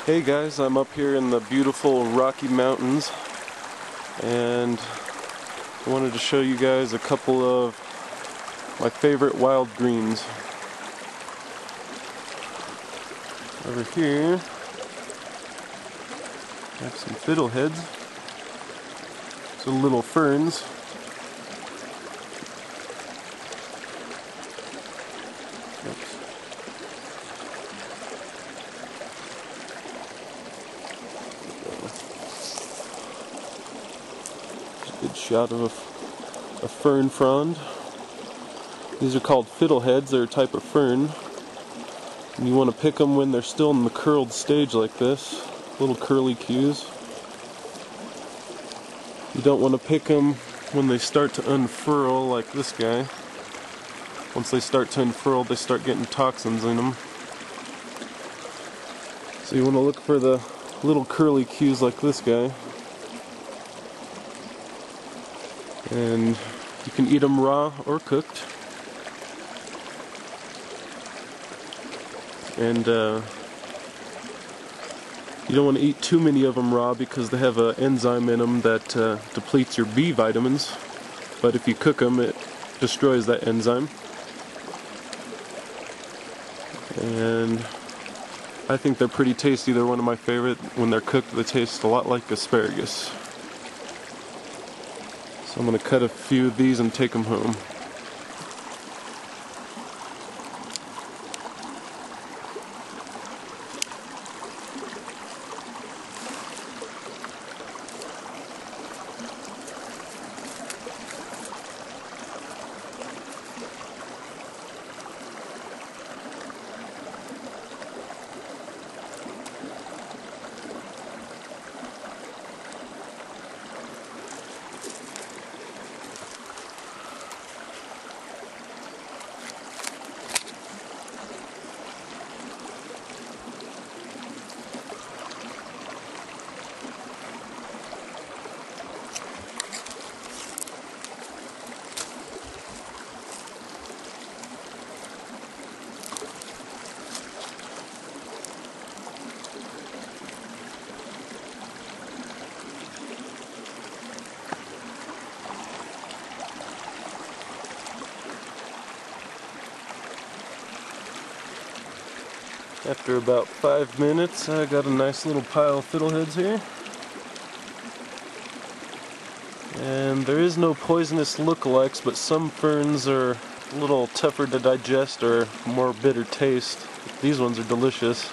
Hey guys, I'm up here in the beautiful Rocky Mountains and I wanted to show you guys a couple of my favorite wild greens. Over here I have some fiddleheads, some little ferns. Good shot of a fern frond. These are called fiddleheads. They're a type of fern. And you want to pick them when they're still in the curled stage like this. Little curly cues. You don't want to pick them when they start to unfurl like this guy. Once they start to unfurl, they start getting toxins in them. So you want to look for the little curly cues like this guy. And you can eat them raw or cooked. And you don't want to eat too many of them raw because they have an enzyme in them that depletes your B vitamins. But if you cook them, it destroys that enzyme. And I think they're pretty tasty. They're one of my favorite. When they're cooked, they taste a lot like asparagus. So I'm going to cut a few of these and take them home. After about 5 minutes, I got a nice little pile of fiddleheads here. And there is no poisonous lookalikes, but some ferns are a little tougher to digest or more bitter taste. These ones are delicious.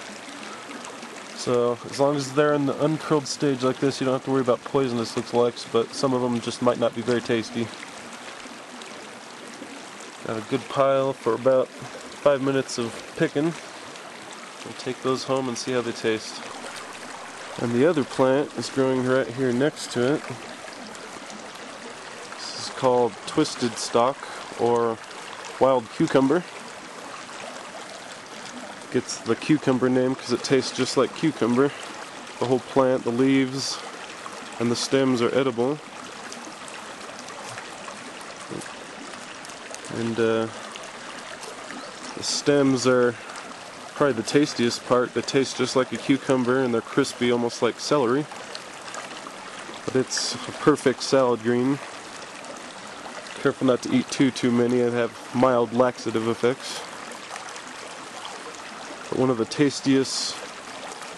So as long as they're in the uncurled stage like this, you don't have to worry about poisonous lookalikes, but some of them just might not be very tasty. Got a good pile for about 5 minutes of picking. We'll take those home and see how they taste. And the other plant is growing right here next to it. This is called twisted stalk or wild cucumber. Gets the cucumber name because it tastes just like cucumber. The whole plant, the leaves, and the stems are edible. And the stems are probably the tastiest part. They taste just like a cucumber and they're crispy, almost like celery. But it's a perfect salad green. Careful not to eat too many. They have mild laxative effects. But one of the tastiest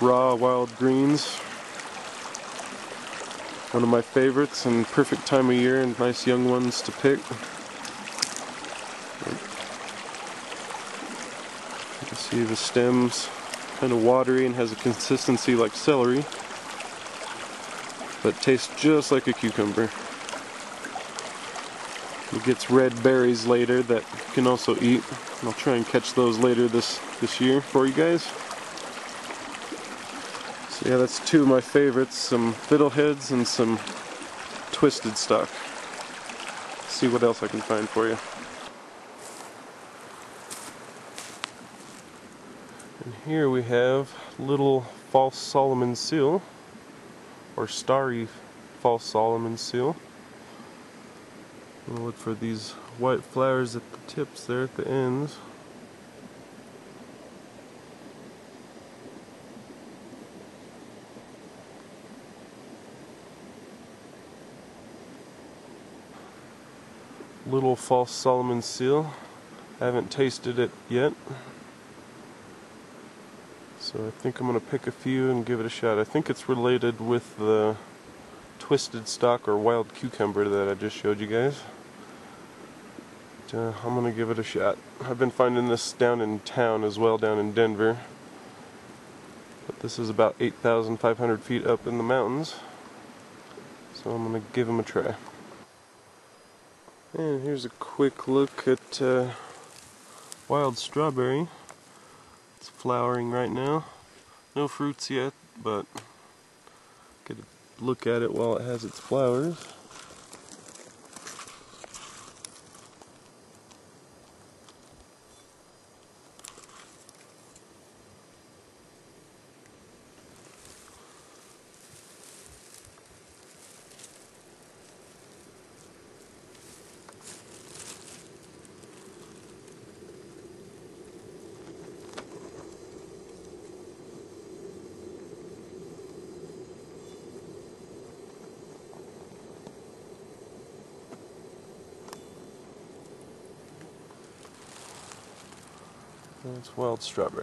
raw wild greens. One of my favorites and perfect time of year and nice young ones to pick. You see the stems kind of watery and has a consistency like celery, but tastes just like a cucumber. It gets red berries later that you can also eat. I'll try and catch those later this year for you guys. So yeah, that's two of my favorites, some fiddleheads and some twisted stalk. See what else I can find for you. And here we have little false Solomon seal, or starry false Solomon seal. We'll look for these white flowers at the tips there at the ends. Little false Solomon seal. I haven't tasted it yet, so I think I'm going to pick a few and give it a shot. I think it's related with the twisted stalk or wild cucumber that I just showed you guys. But, I'm going to give it a shot. I've been finding this down in town as well, down in Denver. But this is about 8,500 feet up in the mountains, so I'm going to give them a try. And here's a quick look at wild strawberry. It's flowering right now. No fruits yet, but get a look at it while it has its flowers. It's wild strawberry.